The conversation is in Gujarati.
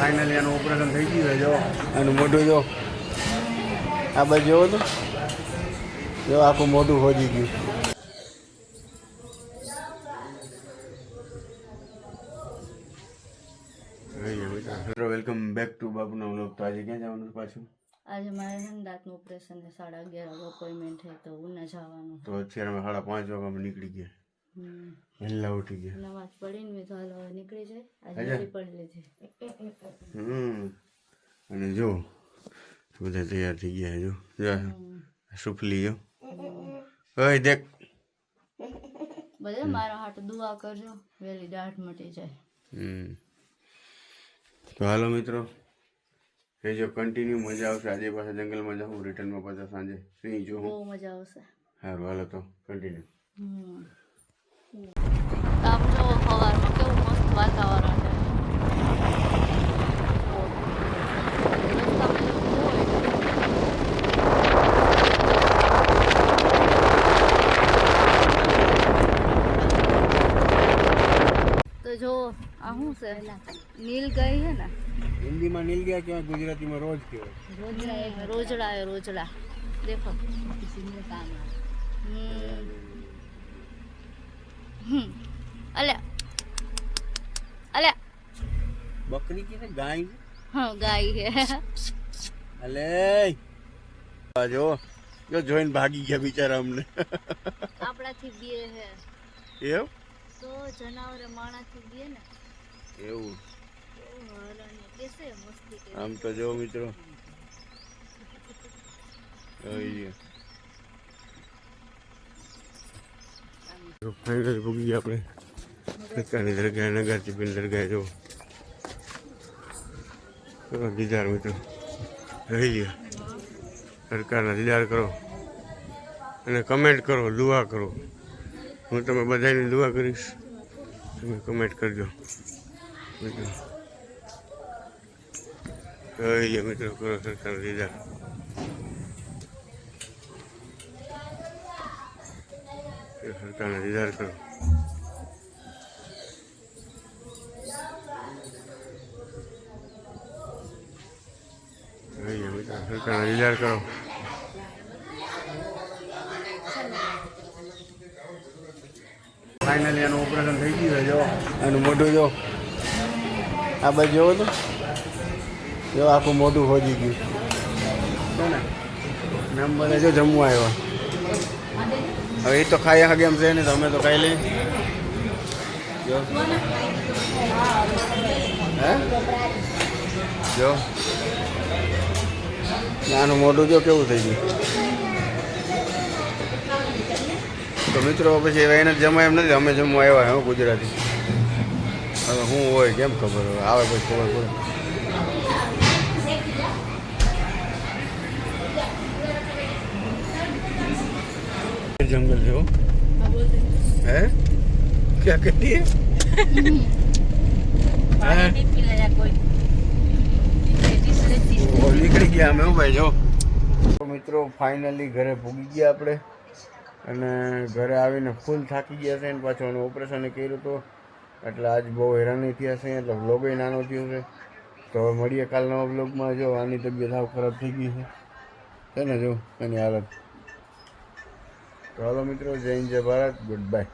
ફાઇનલી એનું ઓપરેશન થઈ ગયું છે. જો એનું મોઢું જો આ બાજુ જોવો તો જો આખું મોઢું હોજી ગયું. વેલકમ બેક ટુ બાબુનો વ્લોગ. તો આજે ક્યાં જવાનું પાછું? આજે મારે છે ને દાંતનું ઓપરેશન ને 11:30 અપોઇન્ટમેન્ટ છે તો ઉના જવાનું. તો અત્યારે અમે 5:30 વાગ્યામાં નીકળી ગયા. વહેલા ઉઠી ગયા. નમાજ પડીને મેં તો હાલ હવે નીકળી જાય. આજે પડી લીધી. અને જો બધા તૈયાર થઈ ગયા. જો સુફલી જો ઓય દેખ બધા મારા હાટ દુઆ કરજો વેલી દાઢ મટી જાય. તો હાલો મિત્રો રહેજો કન્ટિન્યુ. મજા આવશે. આજે પાછા જંગલમાં જાઉં, રિટર્નમાં પાછા સાંજે સિંહ જોઉં. બહુ મજા આવશે. સારું હાલો તો કન્ટિન્યુ. આમ જો સવારમાં કેવું મસ્ત વાતાવરણ છે. તો જો આ શું છે? નીલ ગાય છે ને, હિન્દીમાં નીલ ગયા કહેવાય, ગુજરાતીમાં રોજ કહેવાય. રોજડા है रोजड़ा. देखो अले अले બકરી કે ગાય? हाँ गाय है. અલે જો જો જોઈને ભાગી ગયા બિચારા અમને. આપણાથી બે હે એવું તો જનાવરે માણાથી બે ને એવું. હરણી કેસે મસ્તી કરે. આમ તો જો મિત્રો ફાઇનલ ભૂગી ગયા આપણે સરકારની દરગાહ, નગર ચીપીની દરગાહ. જો દીદાર મિત્રો રહી ગયા. સરકારના દીદાર કરો અને કમેન્ટ કરો, દુઆ કરો. હું તમે બધાની દુઆ કરીશ, તમે કમેન્ટ કરજો મિત્રો. રહી ગયા મિત્રો, કરો સરકારના દીદાર. સરકારના દીદાર કરો. સરકારના દીદાર કરો. ફાઇનલી એનું ઓપરેશન થઈ ગયું છે. જો એનું મોઢું જો આ બાજુ જોવો તો જો આખું મોઢું હોજી ગયું છે ને. નામ બધા જો જમવા આવ્યા. હવે એ તો ખાઈ હગે એમ છે ને, તો અમે તો ખાઈ લઈએ. જો હે જો આનું મોઢું જો કેવું થઈ ગયું. તો મિત્રો પછી એને જમવા એમ નથી, અમે જમવા આવ્યા હું ગુજરાતી. હવે શું હોય કેમ ખબર હોય, આવે પછી ખબર પડે. જંગલ છે હે ક્યાં કરીએ નીકળી ગયા અમે. હું ભાઈ જો મિત્રો ફાઇનલી ઘરે ભૂગી ગયા આપણે. અને ઘરે આવીને ફૂલ થાકી ગયા છે. અને પાછું એનું ઓપરેશન કર્યું હતું એટલે આજ બહુ હેરાની થયા છે. એટલે વ્લોગ નાનો થયો છે. તો હવે મળીએ કાલ નવા વ્લોગમાં. જો આની તબિયત સાવ ખરાબ થઈ ગઈ છે ને, જો એની હાલત. તો હાલો મિત્રો, જય હિન્દ જય ભારત, ગુડ બાય.